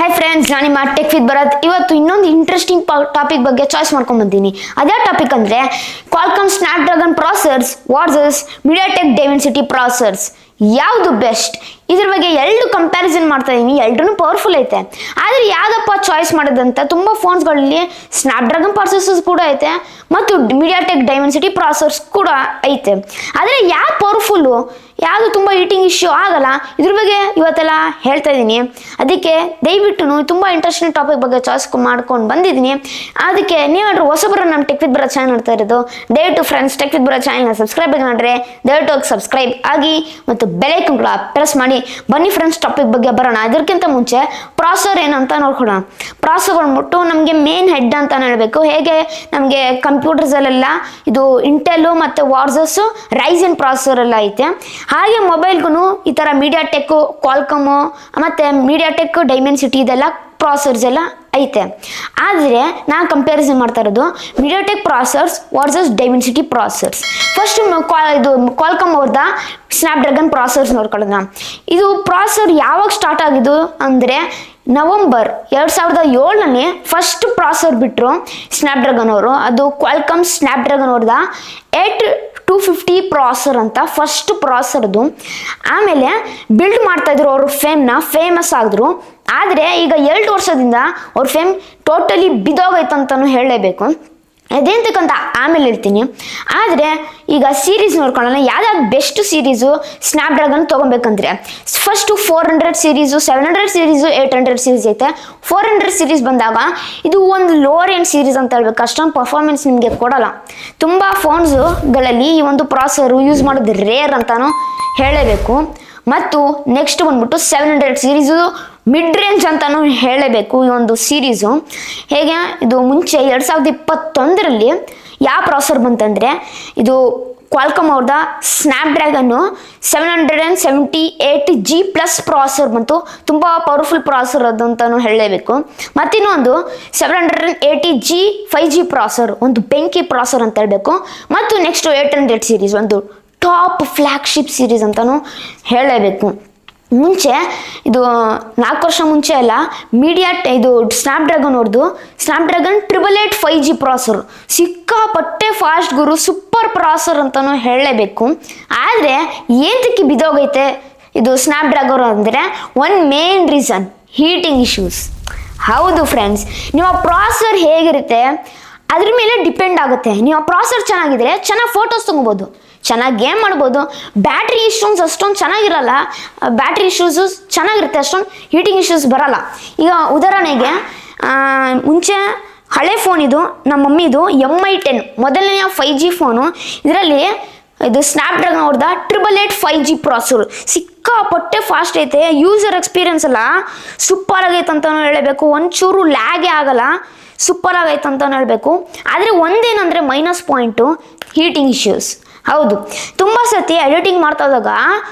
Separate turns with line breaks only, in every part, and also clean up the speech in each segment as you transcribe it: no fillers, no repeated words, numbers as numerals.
Hi friends, ನಾನು ನಿಮ್ಮ tech with Bharat. ಇವತ್ತು ಇನ್ನೊಂದು ಇಂಟ್ರೆಸ್ಟಿಂಗ್ ಟಾಪಿಕ್ ಬಗ್ಗೆ ಚಾಯ್ಸ್ ಮಾಡ್ಕೊಂಡು ಬಂದೀನಿ. ಅದೇ ಟಾಪಿಕ್ ಅಂದರೆ Qualcomm Snapdragon ಪ್ರಾಸೆಸರ್ಸ್ versus MediaTek Dimensity ಪ್ರಾಸೆಸರ್ಸ್ ಯಾವುದು ಬೆಸ್ಟ್, ಇದ್ರ ಬಗ್ಗೆ ಎರಡು ಕಂಪ್ಯಾರಿಸನ್ ಮಾಡ್ತಾ ಇದೀನಿ. ಎರಡೂ ಪವರ್ಫುಲ್ ಐತೆ. ಆದರೆ ಯಾವುದಪ್ಪ ಚಾಯ್ಸ್ ಮಾಡೋದಂತ ತುಂಬ ಫೋನ್ಸ್ಗಳಲ್ಲಿ ಸ್ನ್ಯಾಪ್ಡ್ರ್ಯಾಗನ್ ಪ್ರಾಸೆಸರ್ಸ್ ಕೂಡ ಐತೆ ಮತ್ತು ಮೀಡಿಯಾಟೆಕ್ ಡೈಮೆನ್ಸಿಟಿ ಪ್ರಾಸೆಸರ್ಸ್ ಕೂಡ ಐತೆ. ಆದರೆ ಯಾವ್ದು ಪವರ್ಫುಲ್ಲು, ಯಾವುದು ತುಂಬ ಹೀಟಿಂಗ್ ಇಶ್ಯೂ ಆಗಲ್ಲ, ಇದ್ರ ಬಗ್ಗೆ ಇವತ್ತೆಲ್ಲ ಹೇಳ್ತಾ ಇದ್ದೀನಿ. ಅದಕ್ಕೆ ದಯವಿಟ್ಟು ತುಂಬ ಇಂಟ್ರೆಸ್ಟಿಂಗ್ ಟಾಪಿಕ್ ಬಗ್ಗೆ ಚಾಯ್ಸ್ ಮಾಡ್ಕೊಂಡು ಬಂದಿದ್ದೀನಿ. ಅದಕ್ಕೆ ನೀವೇನಾದ್ರು ಹೊಸಬರು ನಮ್ಮ ಟೆಕ್ ವಿತ್ ಭರತ್ ಚಾನಲ್ ನೋಡ್ತಾ ಇರೋದು, ದಯವಿಟ್ಟು ಫ್ರೆಂಡ್ಸ್ ಟೆಕ್ ವಿತ್ ಭರತ್ ಚಾನಲ್ನ ಸಬ್ಸ್ಕ್ರೈಬ್ ಮಾಡಿದ್ರೆ ದಯವಿಟ್ಟು ಸಬ್ಸ್ಕ್ರೈಬ್ ಆಗಿ ಮತ್ತು ಬೆಲ್ ಐಕಾನ್ ಕೂಡ ಪ್ರೆಸ್ ಮಾಡಿ. ಬನ್ನಿ ಫ್ರೆಂಡ್ಸ್, ಟಾಪಿಕ್ ಬಗ್ಗೆ ಬರೋಣ. ಅದಕ್ಕಿಂತ ಮುಂಚೆ ಪ್ರಾಸೆಸರ್ ಏನಂತ ನೋಡ್ಕೊಳ್ಳೋಣ. ಪ್ರಾಸೆಸರ್ ಬಂದ್ಬಿಟ್ಟು ನಮಗೆ ಮೇನ್ ಹೆಡ್ ಅಂತ ಹೇಳಬೇಕು. ಹೇಗೆ ನಮಗೆ ಕಂಪ್ಯೂಟರ್ಸಲ್ಲೆಲ್ಲ ಇದು ಇಂಟೆಲ್ಲು ಮತ್ತು ವಾರ್ಸಸ್ಸು ರೈಸನ್ ಪ್ರಾಸೆಸರ್ ಎಲ್ಲ ಐತೆ, ಹಾಗೆ ಮೊಬೈಲ್ಗೂ ಈ ಥರ ಮೀಡಿಯಾಟೆಕ್ಕು, ಕ್ವಾಲ್ಕಾಮು ಮತ್ತು ಮೀಡಿಯಾಟೆಕ್ ಡೈಮೆನ್ಸಿಟಿ ಇದೆಲ್ಲ ಪ್ರಾಸೆಸರ್ಸ್ ಎಲ್ಲ ಐತೆ. ಆದರೆ ನಾನು ಕಂಪ್ಯಾರಿಸನ್ ಮಾಡ್ತಾ ಇರೋದು ಮೀಡಿಯಾಟೆಕ್ ಪ್ರಾಸೆಸರ್ಸ್ ವರ್ಸಸ್ ಡೈಮೆನ್ಸಿಟಿ ಪ್ರಾಸೆಸರ್ಸ್. ಫಸ್ಟ್ ಇದು ಕ್ವಾಲ್ಕಾಮ್ ಅವ್ರದ ಸ್ನ್ಯಾಪ್ಡ್ರ್ಯಾಗನ್ ಪ್ರಾಸೆಸರ್ಸ್ ನೋಡ್ಕೊಳ್ಳೋಣ. ಇದು ಪ್ರಾಸೆಸರ್ ಯಾವಾಗ ಸ್ಟಾರ್ಟ್ ಆಗಿದ್ದು ಅಂದರೆ ನವಂಬರ್ 2007ನೇ ಫಸ್ಟ್ ಪ್ರಾಸೆಸರ್ ಬಿಟ್ಟರು ಸ್ನ್ಯಾಪ್ಡ್ರ್ಯಾಗನ್ ಅವರು. ಅದು ಕ್ವಾಲ್ಕಾಮ್ ಸ್ನ್ಯಾಪ್ಡ್ರ್ಯಾಗನ್ ಅವ್ರದ 8250 ಪ್ರಾಸೆಸರ್ ಅಂತ ಫಸ್ಟ್ ಪ್ರಾಸೆಸರ್ದು. ಆಮೇಲೆ ಬಿಲ್ಡ್ ಮಾಡ್ತಾಯಿದ್ರು ಅವರು ಫೇಮಸ್ ಆಗಿದ್ರು. ಆದರೆ ಈಗ 2 ವರ್ಷದಿಂದ ಅವ್ರ ಫೇಮ್ ಟೋಟಲಿ ಬಿದ್ದೋಗೈತಂತಲೂ ಹೇಳಲೇಬೇಕು. ಅದೇಂತಕ್ಕಂತ ಆಮೇಲೆ ಹೇಳ್ತೀನಿ. ಆದರೆ ಈಗ ಸೀರೀಸ್ ನೋಡ್ಕೊಳ್ಳೋಣ. ಯಾವ್ದಾದ್ರು ಬೆಸ್ಟ್ ಸೀರೀಸು ಸ್ನ್ಯಾಪ್ಡ್ರ್ಯಾಗನ್ ತೊಗೊಬೇಕಂದ್ರೆ ಫಸ್ಟು 400 ಸೀರೀಸು, 700 ಸೀರೀಸು, 800 ಸೀರೀಸ್ ಐತೆ. 400 ಸೀರೀಸ್ ಬಂದಾಗ ಇದು ಒಂದು ಲೋವರ್ ಎಂಡ್ ಸೀರೀಸ್ ಅಂತ ಹೇಳ್ಬೇಕು. ಅಷ್ಟೊಂದು ಪರ್ಫಾರ್ಮೆನ್ಸ್ ನಿಮಗೆ ಕೊಡಲ್ಲ. ತುಂಬ ಫೋನ್ಸ್ಗಳಲ್ಲಿ ಈ ಒಂದು ಪ್ರಾಸೆಸರು ಯೂಸ್ ಮಾಡೋದು ರೇರ್ ಅಂತಾನು ಹೇಳಬೇಕು. ಮತ್ತು ನೆಕ್ಸ್ಟ್ ಬಂದ್ಬಿಟ್ಟು 700 ಸೀರೀಸು ಮಿಡ್ ರೇಂಜ್ ಅಂತಾನು ಹೇಳಬೇಕು. ಈ ಒಂದು ಸೀರೀಸು ಹೇಗೆ ಇದು ಮುಂಚೆ 2021ರಲ್ಲಿ ಯಾವ ಪ್ರಾಸೆಸರ್ ಬಂತಂದರೆ ಇದು ಕ್ವಾಲ್ಕಾಮ್ ಅವ್ರದ ಸ್ನ್ಯಾಪ್ಡ್ರ್ಯಾಗನ್ನು 778G+ ಪ್ರಾಸೆಸರ್ ಬಂತು. ತುಂಬ ಪವರ್ಫುಲ್ ಪ್ರಾಸೆಸರ್ ಅದು ಅಂತಾನು ಹೇಳಲೇಬೇಕು. ಮತ್ತಿನ್ನೊಂದು 780G 5G ಪ್ರಾಸೆಸರ್, ಒಂದು ಬೆಂಕಿ ಪ್ರಾಸೆಸರ್ ಅಂತ ಹೇಳಬೇಕು. ಮತ್ತು ನೆಕ್ಸ್ಟ್ 800 ಸೀರೀಸ್ ಒಂದು ಟಾಪ್ ಫ್ಲ್ಯಾಗ್ಶಿಪ್ ಸೀರೀಸ್ ಅಂತಾನು ಹೇಳಲೇಬೇಕು. ಮುಂಚೆ ಇದು 4 ವರ್ಷ ಮುಂಚೆ ಎಲ್ಲ ಇದು ಸ್ನ್ಯಾಪ್ಡ್ರ್ಯಾಗನ್ ಅವ್ರದ್ದು ಸ್ನ್ಯಾಪ್ಡ್ರ್ಯಾಗನ್ 888 5G ಪ್ರಾಸೆಸರ್ ಸಿಕ್ಕಾಪಟ್ಟೆ ಫಾಸ್ಟ್ ಗುರು, ಸೂಪರ್ ಪ್ರಾಸೆಸರ್ ಅಂತಾನು ಹೇಳಲೇಬೇಕು. ಆದರೆ ಏನಕ್ಕೆ ಬಿದ್ದೋಗೈತೆ ಇದು ಸ್ನ್ಯಾಪ್ಡ್ರ್ಯಾಗನ್ ಅಂದರೆ one main reason heating issues. ಹೌದು ಫ್ರೆಂಡ್ಸ್, ನಿಮ್ಮ ಪ್ರಾಸೆಸರ್ ಹೇಗಿರುತ್ತೆ ಅದ್ರ ಮೇಲೆ ಡಿಪೆಂಡ್ ಆಗುತ್ತೆ. ನಿಮ್ಮ ಪ್ರಾಸೆಸರ್ ಚೆನ್ನಾಗಿದ್ರೆ ಚೆನ್ನಾಗಿ ಫೋಟೋಸ್ ತೊಗೋಬೋದು, ಚೆನ್ನಾಗಿ ಗೇಮ್ ಮಾಡ್ಬೋದು. ಬ್ಯಾಟ್ರಿ ಇಶ್ಯೂಸ್ ಅಷ್ಟೊಂದು ಚೆನ್ನಾಗಿರಲ್ಲ, ಬ್ಯಾಟ್ರಿ ಇಶ್ಯೂಸು ಚೆನ್ನಾಗಿರುತ್ತೆ, ಅಷ್ಟೊಂದು ಹೀಟಿಂಗ್ ಇಶ್ಯೂಸ್ ಬರಲ್ಲ. ಈಗ ಉದಾಹರಣೆಗೆ ಮುಂಚೆ ಹಳೆ ಫೋನ್ ಇದು ನಮ್ಮ ಮಮ್ಮಿದು MI 10 ಮೊದಲನೆಯ 5G ಫೋನು. ಇದರಲ್ಲಿ ಇದು ಸ್ನ್ಯಾಪ್ಡ್ರ್ಯಾಗನ್ ಅವ್ರದ 888 5G ಪ್ರಾಸೆಸರ್ ಸಿಕ್ಕಾಪಟ್ಟೆ ಫಾಸ್ಟ್ ಐತೆ. ಯೂಸರ್ ಎಕ್ಸ್ಪೀರಿಯನ್ಸ್ ಎಲ್ಲ ಸೂಪರ್ ಆಗೈತೆ ಅಂತಲೂ ಹೇಳಬೇಕು. ಒಂಚೂರು ಲ್ಯಾಗೇ ಆಗಲ್ಲ, ಸೂಪರ್ ಆಗೈತೆ ಅಂತಲೂ ಹೇಳಬೇಕು. ಆದರೆ ಒಂದೇನಂದರೆ ಮೈನಸ್ ಪಾಯಿಂಟು ಹೀಟಿಂಗ್ ಇಶ್ಯೂಸ್. ಹೌದು, ತುಂಬ ಸತಿ ಎಡಿಟಿಂಗ್ ಮಾಡ್ತಾ ಇದ್ದಾಗ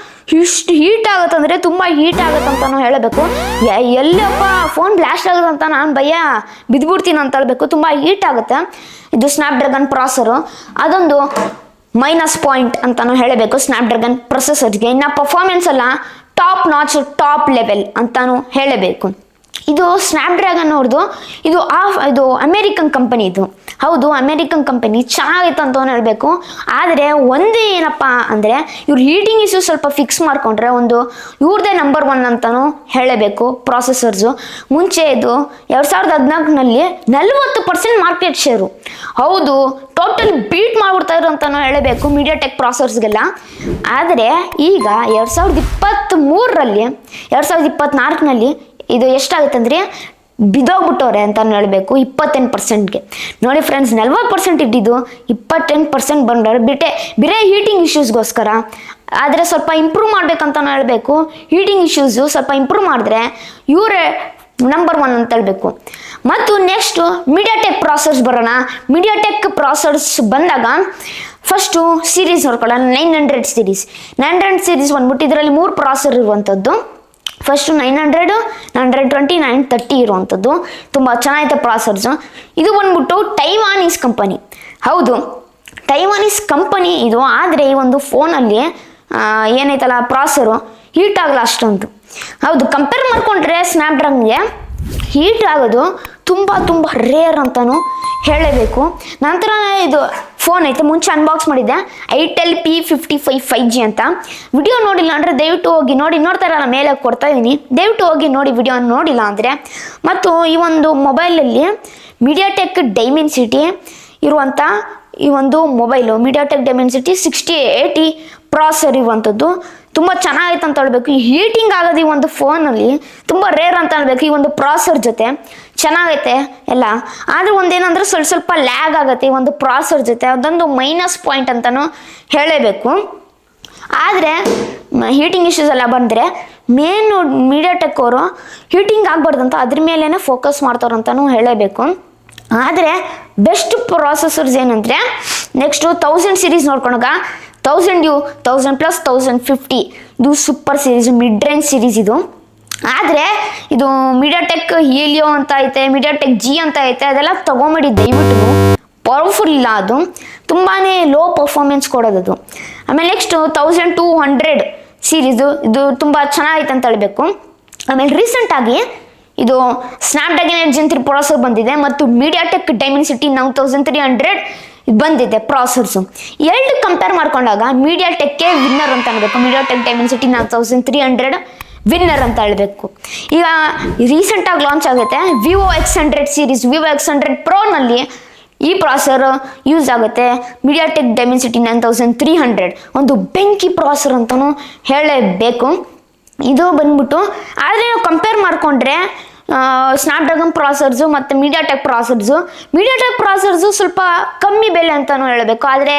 ಇಷ್ಟು ಹೀಟ್ ಆಗುತ್ತಂದರೆ ತುಂಬ ಹೀಟ್ ಆಗುತ್ತಂತನೂ ಹೇಳಬೇಕು. ಎಲ್ಲಪ್ಪ ಫೋನ್ ಬ್ಲಾಸ್ಟ್ ಆಗುತ್ತಂತ ನಾನು ಬಿದ್ದುಬಿಡ್ತೀನಿ ಅಂತ ಹೇಳಬೇಕು. ತುಂಬ ಹೀಟ್ ಆಗುತ್ತೆ ಇದು ಸ್ನ್ಯಾಪ್ಡ್ರ್ಯಾಗನ್ ಪ್ರಾಸೆಸರು. ಅದೊಂದು ಮೈನಸ್ ಪಾಯಿಂಟ್ ಅಂತಲೂ ಹೇಳಬೇಕು ಸ್ನ್ಯಾಪ್ಡ್ರ್ಯಾಗನ್ ಪ್ರೊಸೆಸರ್ಗೆ. ಇನ್ನು ಪರ್ಫಾರ್ಮೆನ್ಸ್ ಎಲ್ಲ ಟಾಪ್ ನಾಚ್, ಟಾಪ್ ಲೆವೆಲ್ ಅಂತಲೂ ಹೇಳಬೇಕು. ಇದು ಸ್ನ್ಯಾಪ್ಡ್ರ್ಯಾಗನ್ ಅವ್ರದ್ದು ಇದು ಅಮೇರಿಕನ್ ಕಂಪನಿ. ಇದು ಹೌದು, ಅಮೇರಿಕನ್ ಕಂಪನಿ ಚೆನ್ನಾಗೈತೆ ಅಂತಲೂ ಹೇಳಬೇಕು. ಆದರೆ ಒಂದೇ ಏನಪ್ಪ ಅಂದರೆ ಇವ್ರು ಹೀಟಿಂಗ್ ಇಶ್ಯೂ ಸ್ವಲ್ಪ ಫಿಕ್ಸ್ ಮಾಡಿಕೊಂಡ್ರೆ ಒಂದು ಇವ್ರದ್ದೇ ನಂಬರ್ 1 ಅಂತಲೂ ಹೇಳಬೇಕು ಪ್ರಾಸೆಸರ್ಸು. ಮುಂಚೆ ಇದು 2014ನಲ್ಲಿ 40% ಮಾರ್ಕೆಟ್ ಶೇರು. ಹೌದು, ಟೋಟಲ್ ಬೀಟ್ ಮಾಡಿಬಿಡ್ತಾ ಇದ್ರು ಅಂತಲೂ ಹೇಳಬೇಕು ಮೀಡಿಯಾಟೆಕ್ ಪ್ರಾಸೆಸರ್ಸ್ಗೆಲ್ಲ. ಆದರೆ ಈಗ 2023ರಲ್ಲಿ 2024ನಲ್ಲಿ ಇದು ಎಷ್ಟಾಗುತ್ತೆ ಅಂದರೆ ಬಿದ್ದೋಗ್ಬಿಟ್ಟವ್ರೆ ಅಂತಲೂ ಹೇಳಬೇಕು 28%ಗೆ. ನೋಡಿ ಫ್ರೆಂಡ್ಸ್, 40% ಇದ್ದಿದ್ದು 28% ಬಂದವ್ರೆ ಬೇರೆ ಹೀಟಿಂಗ್ ಇಶ್ಯೂಸ್ಗೋಸ್ಕರ. ಆದರೆ ಸ್ವಲ್ಪ ಇಂಪ್ರೂವ್ ಮಾಡ್ಬೇಕಂತಲೂ ಹೇಳಬೇಕು. ಹೀಟಿಂಗ್ ಇಶ್ಯೂಸು ಸ್ವಲ್ಪ ಇಂಪ್ರೂವ್ ಮಾಡಿದ್ರೆ ಇವರೇ ನಂಬರ್ 1 ಅಂತ ಹೇಳಬೇಕು. ಮತ್ತು ನೆಕ್ಸ್ಟು ಮೀಡಿಯಾಟೆಕ್ ಪ್ರಾಸೆಸರ್ಸ್ ಬರೋಣ. ಮೀಡಿಯಾಟೆಕ್ ಪ್ರಾಸೆಸರ್ಸ್ ಬಂದಾಗ ಫಸ್ಟು ಸೀರೀಸ್ ನೋಡ್ಕೊಳ್ಳೋಣ. 900 ಸೀರೀಸ್ ಬಂದ್ಬಿಟ್ಟು ಇದರಲ್ಲಿ 3 ಪ್ರಾಸೆಸರ್ ಇರುವಂಥದ್ದು. ಫಸ್ಟು 900, 920, 930 ಇರುವಂಥದ್ದು ತುಂಬ ಚೆನ್ನಾಗೈತೆ ಪ್ರಾಸೆಸರ್ಸು. ಇದು ಬಂದ್ಬಿಟ್ಟು ಟೈವಾನೀಸ್ ಕಂಪನಿ. ಹೌದು, ಟೈವಾನೀಸ್ ಕಂಪನಿ ಇದು. ಆದರೆ ಈ ಒಂದು ಫೋನಲ್ಲಿ ಏನೈತಲ್ಲ ಪ್ರಾಸೆಸರು ಹೀಟ್ ಆಗಲ್ಲ ಅಷ್ಟೊಂದು. ಹೌದು, ಕಂಪೇರ್ ಮಾಡಿಕೊಂಡ್ರೆ ಸ್ನ್ಯಾಪ್ಡ್ರ್ಯಾಗನ್ಗೆ ಹೀಟ್ ಆಗೋದು ತುಂಬ ತುಂಬ ರೇರ್ ಅಂತಲೂ ಹೇಳಬೇಕು. ನಂತರ ಇದು ಫೋನ್ ಐತೆ, ಮುಂಚೆ ಅನ್ಬಾಕ್ಸ್ ಮಾಡಿದ್ದೆ, ಐಟೆಲ್ P55 5G ಅಂತ. ವಿಡಿಯೋ ನೋಡಿಲ್ಲ ಅಂದರೆ ದಯವಿಟ್ಟು ಹೋಗಿ ನೋಡಿ, ನೋಡ್ತಾರಲ್ಲ ಮೇಲೆ ಕೊಡ್ತಾ ಇದ್ದೀನಿ, ದಯವಿಟ್ಟು ಹೋಗಿ ನೋಡಿ ವಿಡಿಯೋ ನೋಡಿಲ್ಲ ಅಂದರೆ. ಮತ್ತು ಈ ಒಂದು ಮೊಬೈಲಲ್ಲಿ ಮೀಡಿಯಾಟೆಕ್ ಡೈಮೆನ್ಸಿಟಿ ಇರುವಂಥ ಈ ಒಂದು ಮೊಬೈಲು, ಮೀಡಿಯಾಟೆಕ್ ಡೈಮೆನ್ಸಿಟಿ 6080 ಪ್ರಾಸೆಸರ್ ಇರುವಂಥದ್ದು ತುಂಬ ಚೆನ್ನಾಗೈತೆ ಅಂತ ಹೇಳ್ಬೇಕು. ಈ ಹೀಟಿಂಗ್ ಆಗೋದು ಈ ಒಂದು ಫೋನಲ್ಲಿ ತುಂಬ ರೇರ್ ಅಂತ ಹೇಳ್ಬೇಕು. ಈ ಒಂದು ಪ್ರಾಸೆಸರ್ ಜೊತೆ ಚೆನ್ನಾಗೈತೆ ಎಲ್ಲ, ಆದರೆ ಒಂದೇನಂದ್ರೆ ಸ್ವಲ್ಪ ಲ್ಯಾಗ್ ಆಗುತ್ತೆ ಈ ಒಂದು ಪ್ರಾಸೆಸರ್ ಜೊತೆ, ಅದೊಂದು ಮೈನಸ್ ಪಾಯಿಂಟ್ ಅಂತಲೂ ಹೇಳಬೇಕು. ಆದರೆ ಹೀಟಿಂಗ್ ಇಶ್ಯೂಸ್ ಎಲ್ಲ ಬಂದರೆ ಮೇನು ಮೀಡಿಯಾಟೆಕ್ ಅವರು ಹೀಟಿಂಗ್ ಆಗಬಾರ್ದಂತ ಅದ್ರ ಮೇಲೇ ಫೋಕಸ್ ಮಾಡ್ತಾರಂತಲೂ ಹೇಳಬೇಕು. ಆದರೆ ಬೆಸ್ಟ್ ಪ್ರಾಸೆಸರ್ಸ್ ಏನಂದರೆ ನೆಕ್ಸ್ಟು 1000 ಸೀರೀಸ್ ನೋಡ್ಕೊಂಡಾಗ 1000U 1000+ 1050 ಇದು super series, mid range series ಇದು. ಆದರೆ ಇದು ಮೀಡಿಯಾಟೆಕ್ ಹೀಲಿಯೋ ಅಂತ ಐತೆ, ಮೀಡಿಯಾಟೆಕ್ G ಅಂತ ಐತೆ, ಅದೆಲ್ಲ ತೊಗೊಂಬೇಡಿ ದಯವಿಟ್ಟು, ಪವರ್ಫುಲ್ ಇಲ್ಲ, ಅದು ತುಂಬಾ ಲೋ ಪರ್ಫಾರ್ಮೆನ್ಸ್ ಕೊಡೋದು. ಆಮೇಲೆ ನೆಕ್ಸ್ಟು 1200 ಸೀರೀಸು, ಇದು ತುಂಬ ಚೆನ್ನಾಗೈತೆ ಅಂತ ಹೇಳಬೇಕು. ಆಮೇಲೆ ರೀಸೆಂಟಾಗಿ ಇದು ಸ್ನ್ಯಾಪ್ಡ್ರ್ಯಾಗನ್ 8 Gen 3 ಪ್ರಾಸೆಸರ್ ಬಂದಿದೆ ಮತ್ತು ಮೀಡಿಯಾಟೆಕ್ ಡೈಮೆನ್ಸಿಟಿ 9300 ಬಂದಿದೆ ಪ್ರಾಸೆಸರ್ಸು. ಎರಡು ಕಂಪೇರ್ ಮಾಡ್ಕೊಂಡಾಗ ಮೀಡಿಯಾಟೆಕ್ಕೆ ವಿನ್ನರ್ ಅಂತ ಹೇಳಬೇಕು. ಮೀಡಿಯಾಟೆಕ್ ಡೈಮೆನ್ಸಿಟಿ 9300 ವಿನ್ನರ್ ಅಂತ ಹೇಳಬೇಕು. ಈಗ ರೀಸೆಂಟಾಗಿ ಲಾಂಚ್ ಆಗುತ್ತೆ Vivo X100 series, Vivo X100 ಪ್ರೋನಲ್ಲಿ ಈ ಪ್ರಾಸೆಸರ್ ಯೂಸ್ ಆಗುತ್ತೆ. ಮೀಡಿಯಾಟೆಕ್ ಡೈಮೆನ್ಸಿಟಿ 9300 ಒಂದು ಬೆಂಕಿ ಪ್ರಾಸೆಸರ್ ಅಂತಲೂ ಹೇಳಬೇಕು. ಇದು ಬಂದ್ಬಿಟ್ಟು, ಆದರೆ ನಾವು ಕಂಪೇರ್ ಮಾಡಿಕೊಂಡ್ರೆ ಸ್ನ್ಯಾಪ್ಡ್ರ್ಯಾಗನ್ ಪ್ರಾಸೆಸರ್ಸು ಮತ್ತು ಮೀಡಿಯಾಟೆಕ್ ಪ್ರಾಸೆಸರ್ಸು ಸ್ವಲ್ಪ ಕಮ್ಮಿ ಬೆಲೆ ಅಂತಲೂ ಹೇಳಬೇಕು. ಆದರೆ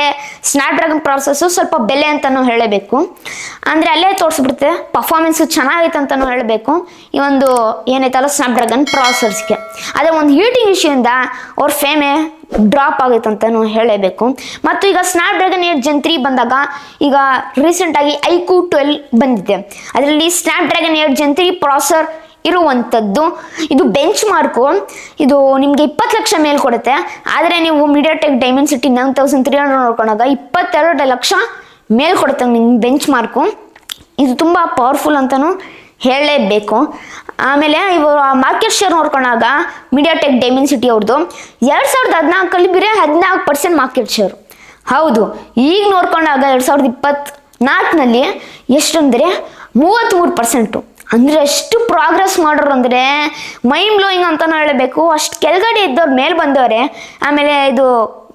ಸ್ನ್ಯಾಪ್ಡ್ರ್ಯಾಗನ್ ಪ್ರಾಸೆಸರ್ಸು ಸ್ವಲ್ಪ ಬೆಲೆ ಅಂತಲೂ ಹೇಳಬೇಕು. ಅಂದರೆ ಅಲ್ಲೇ ತೋರಿಸ್ಬಿಡುತ್ತೆ ಪರ್ಫಾರ್ಮೆನ್ಸು ಚೆನ್ನಾಗೈತೆ ಅಂತಲೂ ಹೇಳಬೇಕು ಈ ಒಂದು ಏನೈತಲ್ಲ ಸ್ನ್ಯಾಪ್ಡ್ರ್ಯಾಗನ್ ಪ್ರಾಸೆಸರ್ಸ್ಗೆ. ಅದೇ ಒಂದು ಹೀಟಿಂಗ್ ಇಶ್ಯೂಯಿಂದ ಅವ್ರ ಫೇಮೇ ಡ್ರಾಪ್ ಆಗೈತೆ ಅಂತಲೂ ಹೇಳಬೇಕು. ಮತ್ತು ಈಗ ಸ್ನ್ಯಾಪ್ಡ್ರ್ಯಾಗನ್ 8 Gen 3 ಬಂದಾಗ ಈಗ ರೀಸೆಂಟಾಗಿ iQOO 12 ಬಂದಿದೆ. ಅದರಲ್ಲಿ ಸ್ನ್ಯಾಪ್ಡ್ರ್ಯಾಗನ್ 8 Gen 3 ಪ್ರಾಸೆಸರ್ ಇರುವಂಥದ್ದು. ಇದು ಬೆಂಚ್ ಮಾರ್ಕು, ಇದು ನಿಮಗೆ 20 ಲಕ್ಷ ಮೇಲೆ ಕೊಡುತ್ತೆ. ಆದರೆ ನೀವು ಮೀಡಿಯಾಟೆಕ್ ಡೈಮೆನ್ಸಿಟಿ 9300 ನೋಡ್ಕೊಂಡಾಗ 22 ಲಕ್ಷ ಮೇಲೆ ಕೊಡುತ್ತೆ ನಿಮ್ಗೆ ಬೆಂಚ್ ಮಾರ್ಕು. ಇದು ತುಂಬ ಪವರ್ಫುಲ್ ಅಂತಲೂ ಹೇಳಲೇಬೇಕು. ಆಮೇಲೆ ಇವರು ಮಾರ್ಕೆಟ್ ಶೇರ್ ನೋಡ್ಕೊಂಡಾಗ ಮೀಡಿಯಾಟೆಕ್ ಡೈಮೆನ್ಸಿಟಿ ಅವ್ರದ್ದು 2014 ಬರೀ 14% ಮಾರ್ಕೆಟ್ ಶೇರ್. ಹೌದು, ಈಗ ನೋಡ್ಕೊಂಡಾಗ 2024 ಎಷ್ಟಂದರೆ 33%. ಅಂದರೆ ಎಷ್ಟು ಪ್ರೋಗ್ರೆಸ್ ಮಾಡೋರು ಅಂದರೆ ಮೈಂಡ್ ಬ್ಲೋಯಿಂಗ್ ಅಂತಲೂ ಹೇಳಬೇಕು. ಅಷ್ಟು ಕೆಳಗಡೆ ಇದ್ದವ್ರು ಮೇಲೆ ಬಂದವ್ರೆ, ಆಮೇಲೆ ಇದು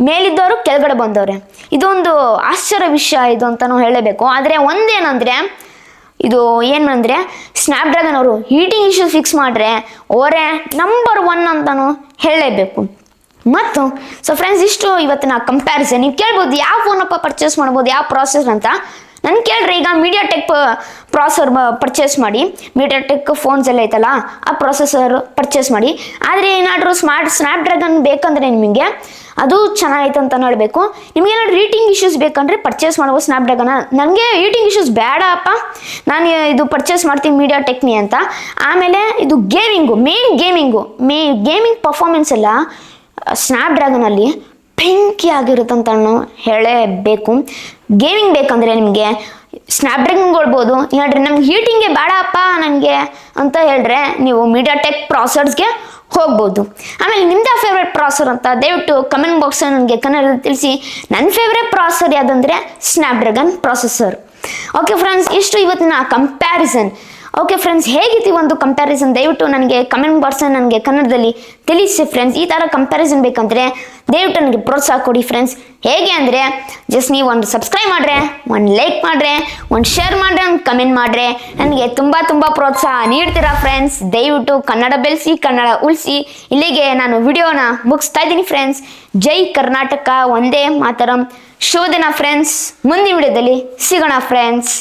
ಮೇಲಿದ್ದವರು ಕೆಳಗಡೆ ಬಂದವ್ರೆ. ಇದೊಂದು ಆಶ್ಚರ್ಯ ವಿಷಯ ಇದು ಅಂತಲೂ ಹೇಳಬೇಕು. ಆದರೆ ಒಂದೇನಂದರೆ ಇದು ಏನಂದರೆ ಸ್ನ್ಯಾಪ್ಡ್ರ್ಯಾಗನ್ ಅವರು ಹೀಟಿಂಗ್ ಇಶ್ಯೂ ಫಿಕ್ಸ್ ಮಾಡ್ರೆ ಅವರೇ ನಂಬರ್ 1 ಅಂತಲೂ ಹೇಳಲೇಬೇಕು. ಮತ್ತು ಸೊ ಫ್ರೆಂಡ್ಸ್, ಇಷ್ಟು ಇವತ್ತಿನ ಕಂಪ್ಯಾರಿಸನ್. ನೀವು ಕೇಳ್ಬೋದು ಯಾವ ಫೋನಪ್ಪ ಪರ್ಚೇಸ್ ಮಾಡ್ಬೋದು, ಯಾವ ಪ್ರಾಸೆಸರ್ ಅಂತ. ನಾನು ಕೇಳ್ರಿ, ಈಗ ಮೀಡಿಯಾಟೆಕ್ ಪ್ರಾಸೆಸರ್ ಪರ್ಚೇಸ್ ಮಾಡಿ, ಮೀಡಿಯಾಟೆಕ್ ಫೋನ್ಸ್ ಎಲ್ಲ ಐತಲ್ಲ ಆ ಪ್ರೊಸೆಸರ್ ಪರ್ಚೇಸ್ ಮಾಡಿ. ಆದರೆ ಏನಾದರೂ ಸ್ನ್ಯಾಪ್ಡ್ರ್ಯಾಗನ್ ಬೇಕಂದರೆ ನಿಮಗೆ ಅದು ಚೆನ್ನಾಗೈತೆ ಅಂತ ಹೇಳಬೇಕು. ನಿಮಗೇನಾದ್ರು ಹೀಟಿಂಗ್ ಇಶ್ಯೂಸ್ ಬೇಕಂದರೆ ಪರ್ಚೇಸ್ ಮಾಡ್ಬೋದು ಸ್ನ್ಯಾಪ್ಡ್ರ್ಯಾಗನ್. ನನಗೆ ಹೀಟಿಂಗ್ ಇಶ್ಯೂಸ್ ಬೇಡಪ್ಪ, ನಾನು ಇದು ಪರ್ಚೇಸ್ ಮಾಡ್ತೀನಿ ಮೀಡಿಯಾಟೆಕ್ನಿ ಅಂತ. ಆಮೇಲೆ ಇದು ಗೇಮಿಂಗ್ ಪರ್ಫಾರ್ಮೆನ್ಸ್ ಎಲ್ಲ ಸ್ನ್ಯಾಪ್ಡ್ರ್ಯಾಗನಲ್ಲಿ ಬೆಂಕಿ ಆಗಿರುತ್ತಂತ ಹೇಳಬೇಕು. ಗೇಮಿಂಗ್ ಬೇಕಂದರೆ ನಿಮಗೆ ಸ್ನ್ಯಾಪ್ಡ್ರ್ಯಾಗನ್ ಕೊಡ್ಬೋದು. ಹೇಳ್ರಿ ನಮ್ಗೆ ಹೀಟಿಂಗೇ ಬೇಡಪ್ಪ ನನಗೆ ಅಂತ ಹೇಳಿದ್ರೆ ನೀವು ಮೀಡಿಯಾಟೆಕ್ ಪ್ರಾಸೆಸರ್ಸ್ಗೆ ಹೋಗ್ಬೋದು. ಆಮೇಲೆ ನಿಮ್ದು ಫೇವ್ರೆಟ್ ಪ್ರಾಸೆಸರ್ ಅಂತ ದಯವಿಟ್ಟು ಕಮೆಂಟ್ ಬಾಕ್ಸಲ್ಲಿ ನನಗೆ ಕನ್ನಡದಲ್ಲಿ ತಿಳಿಸಿ. ನನ್ನ ಫೇವ್ರೆಟ್ ಪ್ರಾಸೆಸರ್ ಯಾವುದಂದರೆ ಸ್ನ್ಯಾಪ್ಡ್ರ್ಯಾಗನ್ ಪ್ರಾಸೆಸರ್. ಓಕೆ ಫ್ರೆಂಡ್ಸ್, ಇಷ್ಟು ಇವತ್ತಿನ ಕಂಪ್ಯಾರಿಸನ್. ಓಕೆ ಫ್ರೆಂಡ್ಸ್, ಹೇಗಿತ್ತು ಒಂದು ಕಂಪ್ಯಾರಿಸನ್ ದಯವಿಟ್ಟು ನನಗೆ ಕಮೆಂಟ್ ಬಾಕ್ಸಲ್ಲಿ ನನಗೆ ಕನ್ನಡದಲ್ಲಿ ತಿಳಿಸಿ ಫ್ರೆಂಡ್ಸ್. ಈ ಥರ ಕಂಪ್ಯಾರಿಸನ್ ಬೇಕಂದರೆ ದಯವಿಟ್ಟು ನನಗೆ ಪ್ರೋತ್ಸಾಹ ಕೊಡಿ ಫ್ರೆಂಡ್ಸ್. ಹೇಗೆ ಅಂದರೆ ಜಸ್ಟ್ ನೀವು ಒಂದು ಸಬ್ಸ್ಕ್ರೈಬ್ ಮಾಡ್ರೆ, ಒಂದು ಲೈಕ್ ಮಾಡ್ರೆ, ಒಂದು ಶೇರ್ ಮಾಡ್ರೆ, ಒಂದು ಕಮೆಂಟ್ ಮಾಡ್ರೆ ನನಗೆ ತುಂಬ ಪ್ರೋತ್ಸಾಹ ನೀಡ್ತೀರಾ ಫ್ರೆಂಡ್ಸ್. ದಯವಿಟ್ಟು ಕನ್ನಡ ಬೆಳೆಸಿ, ಕನ್ನಡ ಉಳಿಸಿ. ಇಲ್ಲಿಗೆ ನಾನು ವಿಡಿಯೋನ ಮುಗಿಸ್ತಾ ಇದ್ದೀನಿ ಫ್ರೆಂಡ್ಸ್. ಜೈ ಕರ್ನಾಟಕ, ಒಂದೇ ಮಾತರಂ. ಶುಭ ದಿನ ಫ್ರೆಂಡ್ಸ್. ಮುಂದಿನ ವಿಡಿಯೋದಲ್ಲಿ ಸಿಗೋಣ ಫ್ರೆಂಡ್ಸ್.